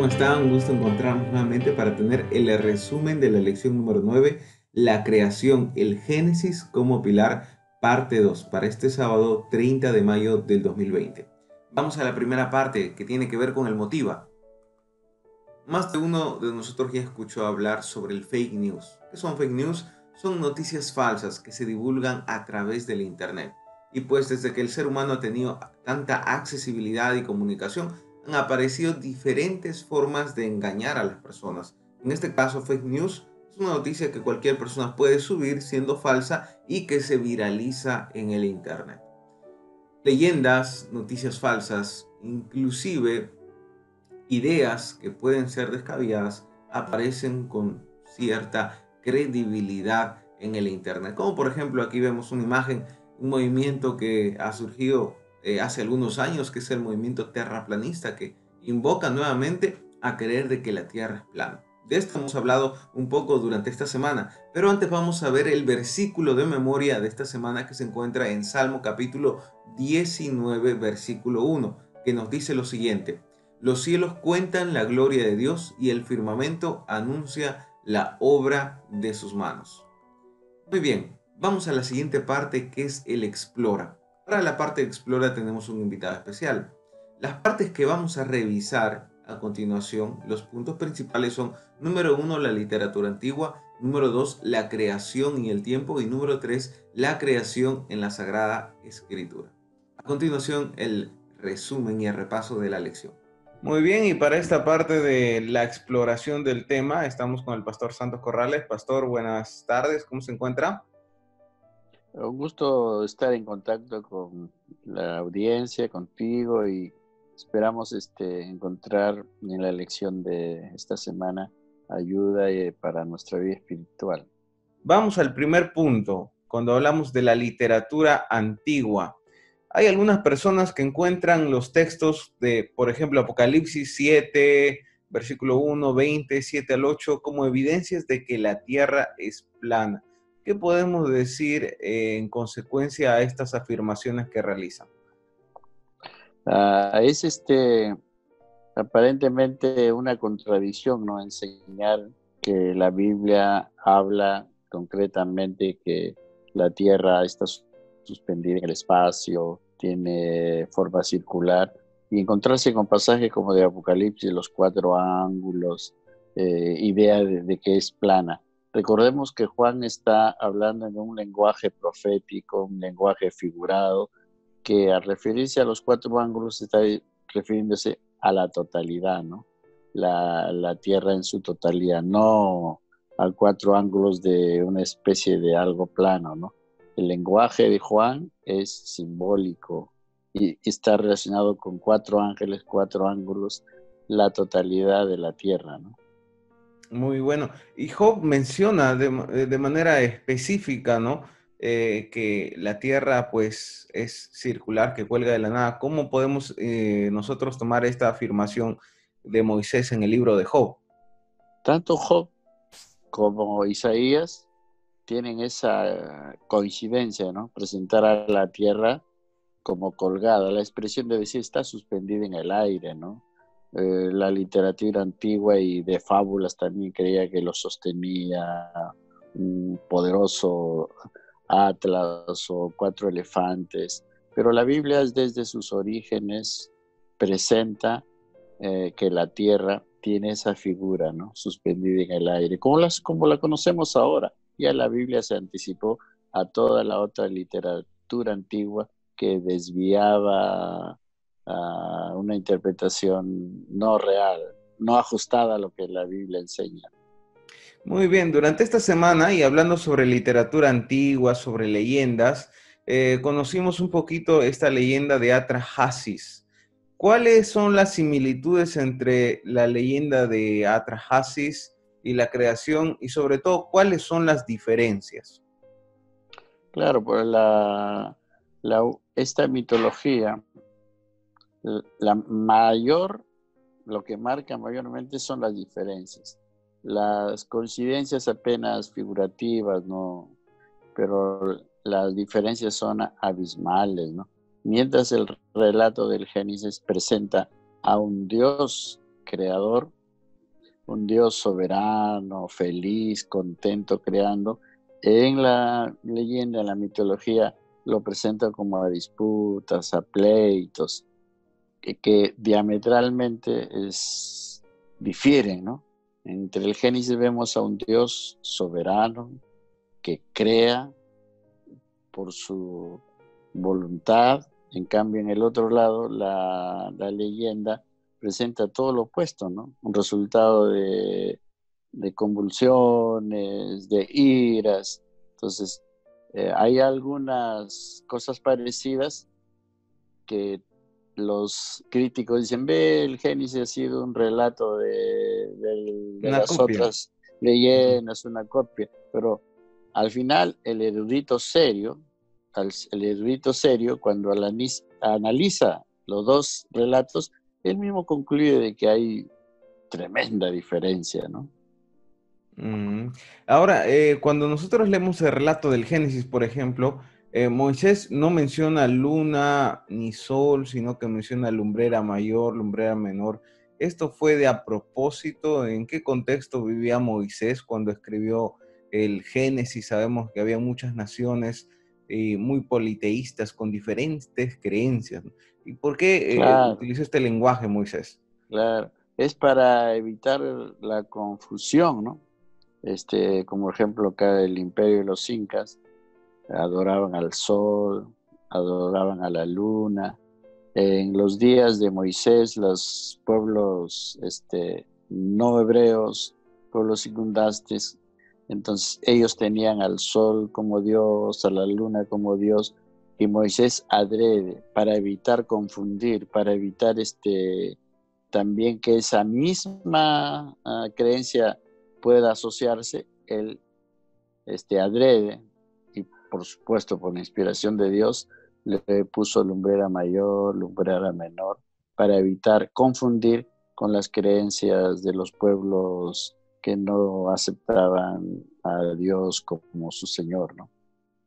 ¿Cómo están? Un gusto encontrarnos nuevamente para tener el resumen de la lección número 9, la creación, el Génesis como pilar, parte 2, para este sábado 30 de mayo del 2020. Vamos a la primera parte que tiene que ver con el motiva. Más de uno de nosotros ya escuchó hablar sobre el fake news. ¿Qué son fake news? Son noticias falsas que se divulgan a través del Internet. Y pues desde que el ser humano ha tenido tanta accesibilidad y comunicación, han aparecido diferentes formas de engañar a las personas. En este caso, fake news es una noticia que cualquier persona puede subir siendo falsa y que se viraliza en el Internet. Leyendas, noticias falsas, inclusive ideas que pueden ser descabelladas aparecen con cierta credibilidad en el Internet. Como por ejemplo aquí vemos una imagen, un movimiento que ha surgido hace algunos años, que es el movimiento terraplanista, que invoca nuevamente a creer de que la Tierra es plana. De esto hemos hablado un poco durante esta semana, pero antes vamos a ver el versículo de memoria de esta semana que se encuentra en Salmo capítulo 19, versículo 1, que nos dice lo siguiente: los cielos cuentan la gloria de Dios y el firmamento anuncia la obra de sus manos. Muy bien, vamos a la siguiente parte, que es el Explora. Para la parte de Explora tenemos un invitado especial. Las partes que vamos a revisar a continuación, los puntos principales son: número 1, la literatura antigua; número 2, la creación y el tiempo; y número 3, la creación en la Sagrada Escritura. A continuación, el resumen y el repaso de la lección. Muy bien, y para esta parte de la exploración del tema, estamos con el pastor Santos Corrales. Pastor, buenas tardes, ¿cómo se encuentra? Un gusto estar en contacto con la audiencia, contigo, y esperamos encontrar en la lección de esta semana ayuda para nuestra vida espiritual. Vamos al primer punto, cuando hablamos de la literatura antigua. Hay algunas personas que encuentran los textos de, por ejemplo, Apocalipsis 7, versículo 1, 20, 7 al 8, como evidencias de que la tierra es plana. ¿Qué podemos decir en consecuencia a estas afirmaciones que realizan? Es aparentemente una contradicción, ¿no? Enseñar que la Biblia habla concretamente que la Tierra está suspendida en el espacio, tiene forma circular, y encontrarse con pasajes como de Apocalipsis, los cuatro ángulos, idea de que es plana. Recordemos que Juan está hablando en un lenguaje profético, un lenguaje figurado, que al referirse a los cuatro ángulos está refiriéndose a la totalidad, ¿no? La Tierra en su totalidad, no a cuatro ángulos de una especie de algo plano, ¿no? El lenguaje de Juan es simbólico y está relacionado con cuatro ángeles, cuatro ángulos, la totalidad de la Tierra, ¿no? Muy bueno. Y Job menciona de manera específica, ¿no? Que la Tierra, pues, es circular, que cuelga de la nada. ¿Cómo podemos nosotros tomar esta afirmación de Moisés en el libro de Job? Tanto Job como Isaías tienen esa coincidencia, ¿no? Presentar a la Tierra como colgada. La expresión de decir está suspendida en el aire, ¿no? La literatura antigua y de fábulas también creía que lo sostenía un poderoso Atlas o cuatro elefantes, pero la Biblia desde sus orígenes presenta que la Tierra tiene esa figura, ¿no? Suspendida en el aire, como la conocemos ahora. Ya la Biblia se anticipó a toda la otra literatura antigua que desviaba a una interpretación no real, no ajustada a lo que la Biblia enseña. Muy bien, durante esta semana y hablando sobre literatura antigua, sobre leyendas, conocimos un poquito esta leyenda de Atrahasis. ¿Cuáles son las similitudes entre la leyenda de Atrahasis y la creación, y sobre todo cuáles son las diferencias? Claro, por esta mitología, la mayor, lo que marca mayormente son las diferencias. Las coincidencias apenas figurativas, ¿no? Pero las diferencias son abismales, ¿no? Mientras el relato del Génesis presenta a un Dios creador, un Dios soberano, feliz, contento creando. En la leyenda, en la mitología, lo presenta como a disputas, a pleitos, que diametralmente difieren, ¿no? Entre el Génesis vemos a un Dios soberano que crea por su voluntad. En cambio, en el otro lado, la leyenda presenta todo lo opuesto, ¿no? Un resultado de convulsiones, de iras. Entonces, hay algunas cosas parecidas que los críticos dicen, ve, el Génesis ha sido un relato de Una las copia. otras leyendas, una copia, pero al final el erudito serio, cuando analiza los dos relatos, él mismo concluye de que hay tremenda diferencia, ¿no? Mm. Ahora, cuando nosotros leemos el relato del Génesis, por ejemplo, Moisés no menciona luna ni sol, sino que menciona lumbrera mayor, lumbrera menor. ¿Esto fue de a propósito? ¿En qué contexto vivía Moisés cuando escribió el Génesis? Sabemos que había muchas naciones muy politeístas con diferentes creencias, ¿no? ¿Y por qué Claro, utilizó este lenguaje Moisés? claro. Es para evitar la confusión, ¿no? Como ejemplo acá el imperio de los incas, adoraban al sol, adoraban a la luna. En los días de Moisés, los pueblos no hebreos, pueblos circundantes, entonces ellos tenían al sol como Dios, a la luna como Dios, y Moisés adrede para evitar confundir, para evitar también que esa misma creencia pueda asociarse, él adrede, y por supuesto por la inspiración de Dios, le puso lumbrera mayor, lumbrera menor, para evitar confundir con las creencias de los pueblos que no aceptaban a Dios como su Señor, ¿no?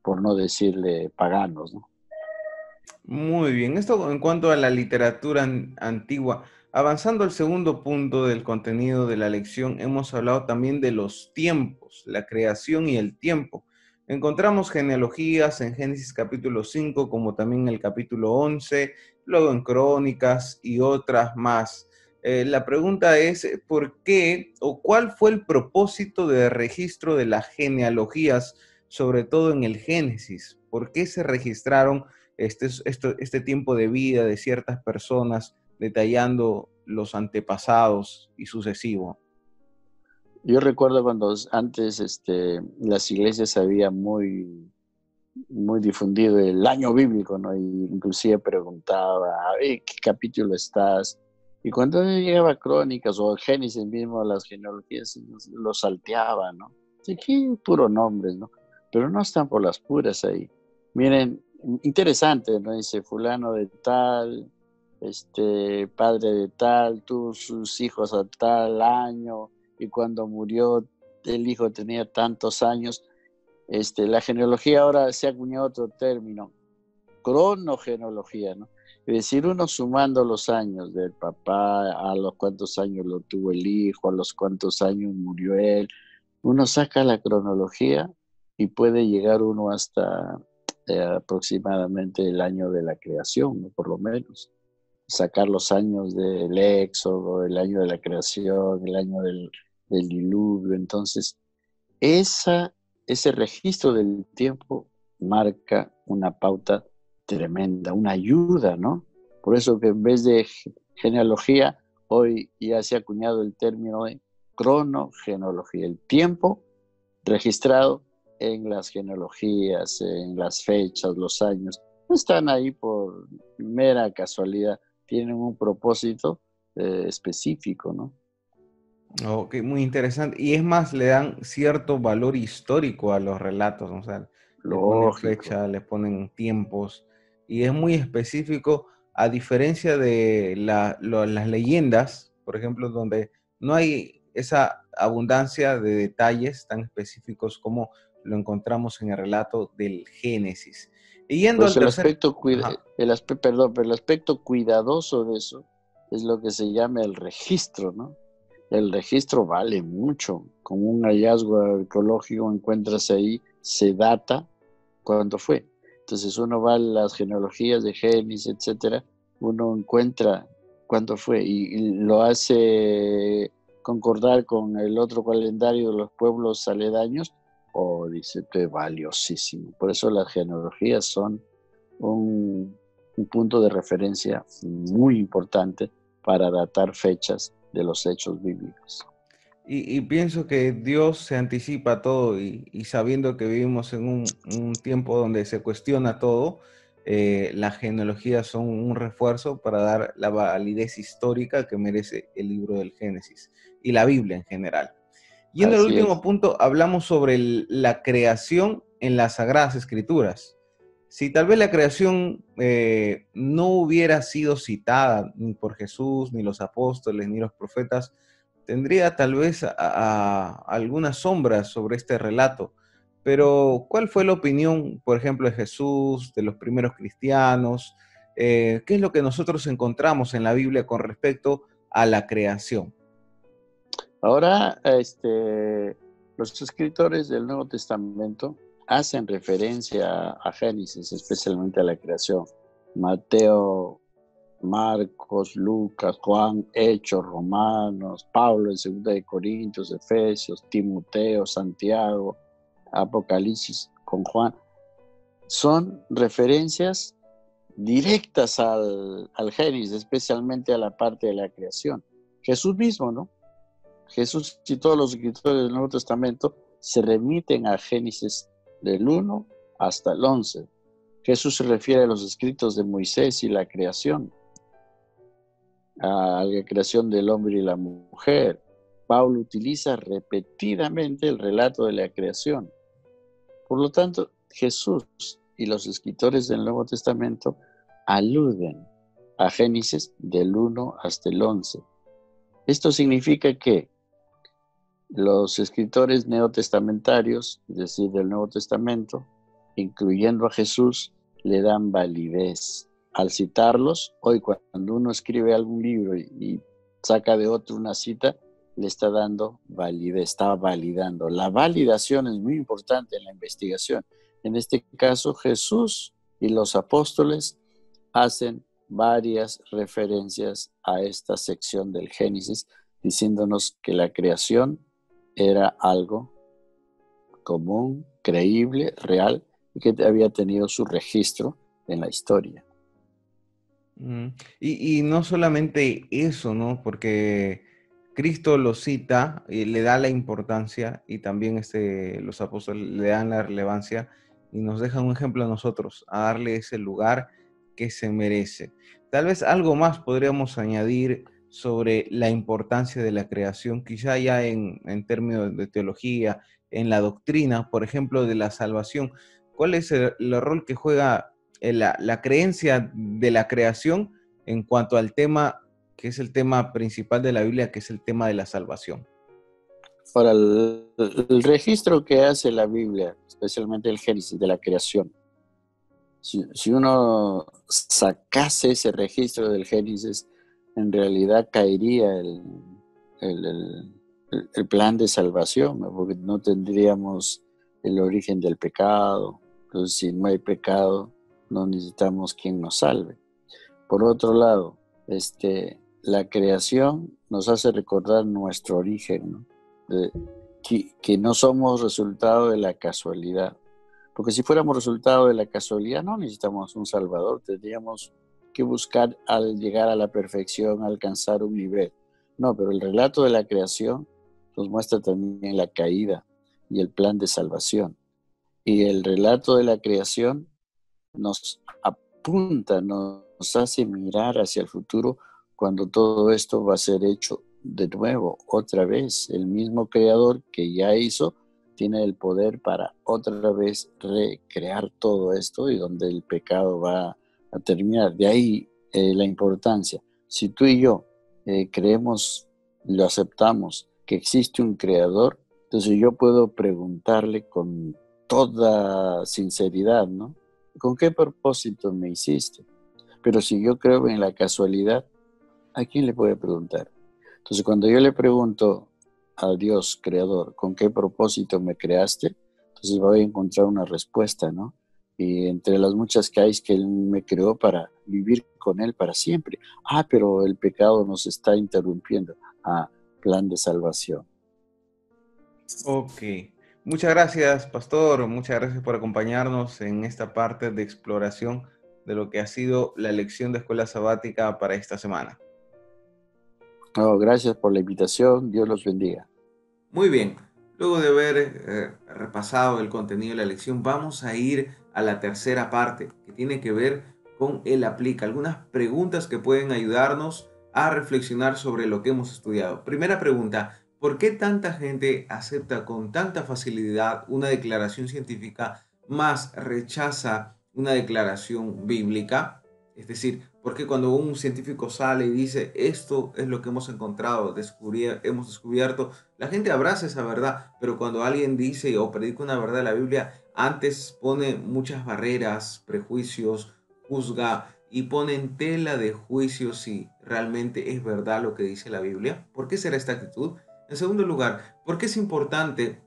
Por no decirle paganos, ¿no? Muy bien, esto en cuanto a la literatura antigua. Avanzando al segundo punto del contenido de la lección, hemos hablado también de los tiempos, la creación y el tiempo. Encontramos genealogías en Génesis capítulo 5, como también en el capítulo 11, luego en Crónicas y otras más. La pregunta es, ¿por qué o cuál fue el propósito de registro de las genealogías, sobre todo en el Génesis? ¿Por qué se registraron este tiempo de vida de ciertas personas, detallando los antepasados y sucesivo? Yo recuerdo cuando antes las iglesias habían muy difundido el año bíblico, ¿no? Y inclusive preguntaba, ¿en qué capítulo estás? Y cuando llegaba a Crónicas o Génesis mismo, las genealogías lo salteaba, ¿no? Sí, que puro nombres, ¿no? Pero no están por las puras ahí. Miren, interesante, ¿no? Dice fulano de tal, padre de tal, tuvo sus hijos a tal año, y cuando murió el hijo tenía tantos años. La genealogía ahora se ha acuñado otro término, cronogenealogía, ¿no? Es decir, uno sumando los años del papá, a los cuántos años lo tuvo el hijo, a los cuántos años murió él, uno saca la cronología y puede llegar uno hasta aproximadamente el año de la creación, ¿no? Por lo menos. Sacar los años del éxodo, el año de la creación, el año del diluvio. Entonces, esa, ese registro del tiempo marca una pauta tremenda, una ayuda, ¿no? Por eso que en vez de genealogía, hoy ya se ha acuñado el término de cronogenealogía, el tiempo registrado en las genealogías, en las fechas, los años. No están ahí por mera casualidad, tienen un propósito específico, ¿no? Ok, muy interesante. Y es más, le dan cierto valor histórico a los relatos, ¿no? O sea, le ponen Lógico. fecha, le ponen tiempos, y es muy específico, a diferencia de las leyendas, por ejemplo, donde no hay esa abundancia de detalles tan específicos como lo encontramos en el relato del Génesis. Y yendo Pues al tercer... Ajá. perdón, pero el aspecto cuidadoso de eso es lo que se llama el registro, ¿no? El registro vale mucho. Con un hallazgo arqueológico encuentras ahí, se data cuándo fue. Entonces uno va a las genealogías de Génesis, etcétera, uno encuentra cuándo fue y lo hace concordar con el otro calendario de los pueblos aledaños, o dice que es valiosísimo. Por eso las genealogías son un punto de referencia muy importante para datar fechas de los hechos bíblicos. Y pienso que Dios se anticipa a todo y sabiendo que vivimos en un tiempo donde se cuestiona todo, las genealogías son un refuerzo para dar la validez histórica que merece el libro del Génesis y la Biblia en general. Yendo al Así último es. punto, hablamos sobre la creación en las Sagradas Escrituras. Si tal vez la creación no hubiera sido citada ni por Jesús, ni los apóstoles, ni los profetas, tendría tal vez algunas sombras sobre este relato. Pero, ¿cuál fue la opinión, por ejemplo, de Jesús, de los primeros cristianos? ¿Qué es lo que nosotros encontramos en la Biblia con respecto a la creación? Ahora, los escritores del Nuevo Testamento hacen referencia a Génesis, especialmente a la creación. Mateo, Marcos, Lucas, Juan, Hechos, Romanos, Pablo en 2 de Efesios, Timoteo, Santiago, Apocalipsis con Juan. Son referencias directas al Génesis, especialmente a la parte de la creación. Jesús mismo, ¿no? Jesús y todos los escritores del Nuevo Testamento se remiten a Génesis del 1 hasta el 11. Jesús se refiere a los escritos de Moisés y la creación, a la creación del hombre y la mujer. Pablo utiliza repetidamente el relato de la creación. Por lo tanto, Jesús y los escritores del Nuevo Testamento aluden a Génesis del 1 hasta el 11. Esto significa que los escritores neotestamentarios, es decir, del Nuevo Testamento, incluyendo a Jesús, le dan validez. Al citarlos, hoy cuando uno escribe algún libro y saca de otro una cita, le está dando validez, está validando. La validación es muy importante en la investigación. En este caso, Jesús y los apóstoles hacen varias referencias a esta sección del Génesis, diciéndonos que la creación era algo común, creíble, real, y que había tenido su registro en la historia. Mm, y no solamente eso, ¿no? Porque Cristo lo cita y le da la importancia y también los apóstoles le dan la relevancia y nos dejan un ejemplo a nosotros, a darle ese lugar que se merece. Tal vez algo más podríamos añadir sobre la importancia de la creación, quizá ya en términos de teología, en la doctrina, por ejemplo, de la salvación. ¿Cuál es el rol que juega la creencia de la creación en cuanto al tema que es el tema principal de la Biblia, que es el tema de la salvación? Ahora, el registro que hace la Biblia, especialmente el Génesis de la creación, si uno sacase ese registro del Génesis, en realidad caería el, el plan de salvación, ¿no? Porque no tendríamos el origen del pecado. Entonces, si no hay pecado, no necesitamos quien nos salve. Por otro lado, la creación nos hace recordar nuestro origen, ¿no? Que no somos resultado de la casualidad. Porque si fuéramos resultado de la casualidad, no necesitamos un Salvador, tendríamos que buscar al llegar a la perfección, alcanzar un nivel. No, pero el relato de la creación nos muestra también la caída y el plan de salvación. Y el relato de la creación nos apunta, nos hace mirar hacia el futuro cuando todo esto va a ser hecho de nuevo, otra vez. El mismo creador que ya hizo tiene el poder para otra vez recrear todo esto y donde el pecado va a terminar. De ahí la importancia. Si tú y yo creemos, lo aceptamos, que existe un creador, entonces yo puedo preguntarle con toda sinceridad, ¿no? ¿Con qué propósito me hiciste? Pero si yo creo en la casualidad, ¿A quién le puede preguntar? Entonces, cuando yo le pregunto a Dios, creador, ¿con qué propósito me creaste? Entonces voy a encontrar una respuesta, ¿no? Y entre las muchas que hay es que Él me creó para vivir con Él para siempre. Ah, pero el pecado nos está interrumpiendo. Ah, plan de salvación. Ok. Muchas gracias, Pastor. Muchas gracias por acompañarnos en esta parte de exploración de lo que ha sido la lección de escuela sabática para esta semana. Oh, gracias por la invitación. Dios los bendiga. Muy bien. Luego de haber repasado el contenido de la lección, vamos a ir a la tercera parte, que tiene que ver con el aplica. Algunas preguntas que pueden ayudarnos a reflexionar sobre lo que hemos estudiado. Primera pregunta: ¿por qué tanta gente acepta con tanta facilidad una declaración científica más rechaza una declaración bíblica? Es decir, ¿por qué cuando un científico sale y dice esto es lo que hemos encontrado, hemos descubierto, la gente abraza esa verdad, pero cuando alguien dice o predica una verdad de la Biblia, antes pone muchas barreras, prejuicios, juzga y pone en tela de juicio si realmente es verdad lo que dice la Biblia? ¿Por qué será esta actitud? En segundo lugar, ¿por qué es importante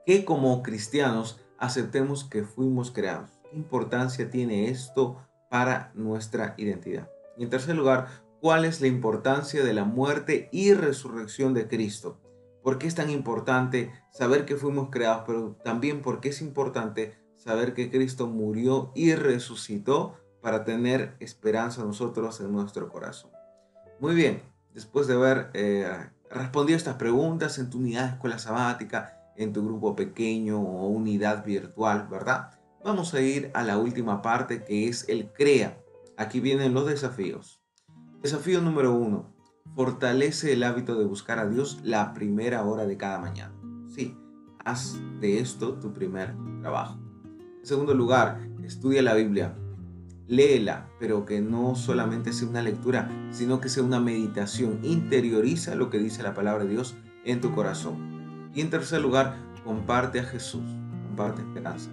que como cristianos aceptemos que fuimos creados? ¿Qué importancia tiene esto para nuestra identidad? Y en tercer lugar, ¿cuál es la importancia de la muerte y resurrección de Cristo? ¿Por qué es tan importante saber que fuimos creados, pero también por qué es importante saber que Cristo murió y resucitó para tener esperanza nosotros en nuestro corazón? Muy bien, después de haber respondido estas preguntas en tu unidad de escuela sabática, en tu grupo pequeño o unidad virtual, ¿verdad? Vamos a ir a la última parte, que es el CREA. Aquí vienen los desafíos. Desafío número 1. Fortalece el hábito de buscar a Dios la primera hora de cada mañana. Sí, haz de esto tu primer trabajo. En segundo lugar, estudia la Biblia. Léela, pero que no solamente sea una lectura, sino que sea una meditación. Interioriza lo que dice la palabra de Dios en tu corazón. Y en tercer lugar, comparte a Jesús, comparte esperanza.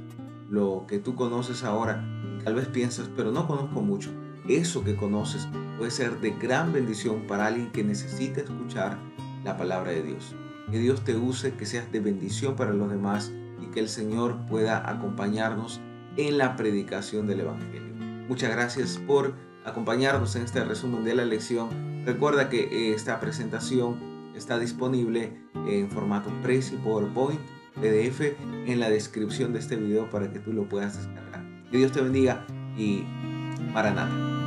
Lo que tú conoces ahora, tal vez piensas, pero no conozco mucho. Eso que conoces puede ser de gran bendición para alguien que necesita escuchar la palabra de Dios. Que Dios te use, que seas de bendición para los demás y que el Señor pueda acompañarnos en la predicación del Evangelio. Muchas gracias por acompañarnos en este resumen de la lección. Recuerda que esta presentación está disponible en formato Prezi, PowerPoint, PDF en la descripción de este video para que tú lo puedas descargar. Que Dios te bendiga y Maranata.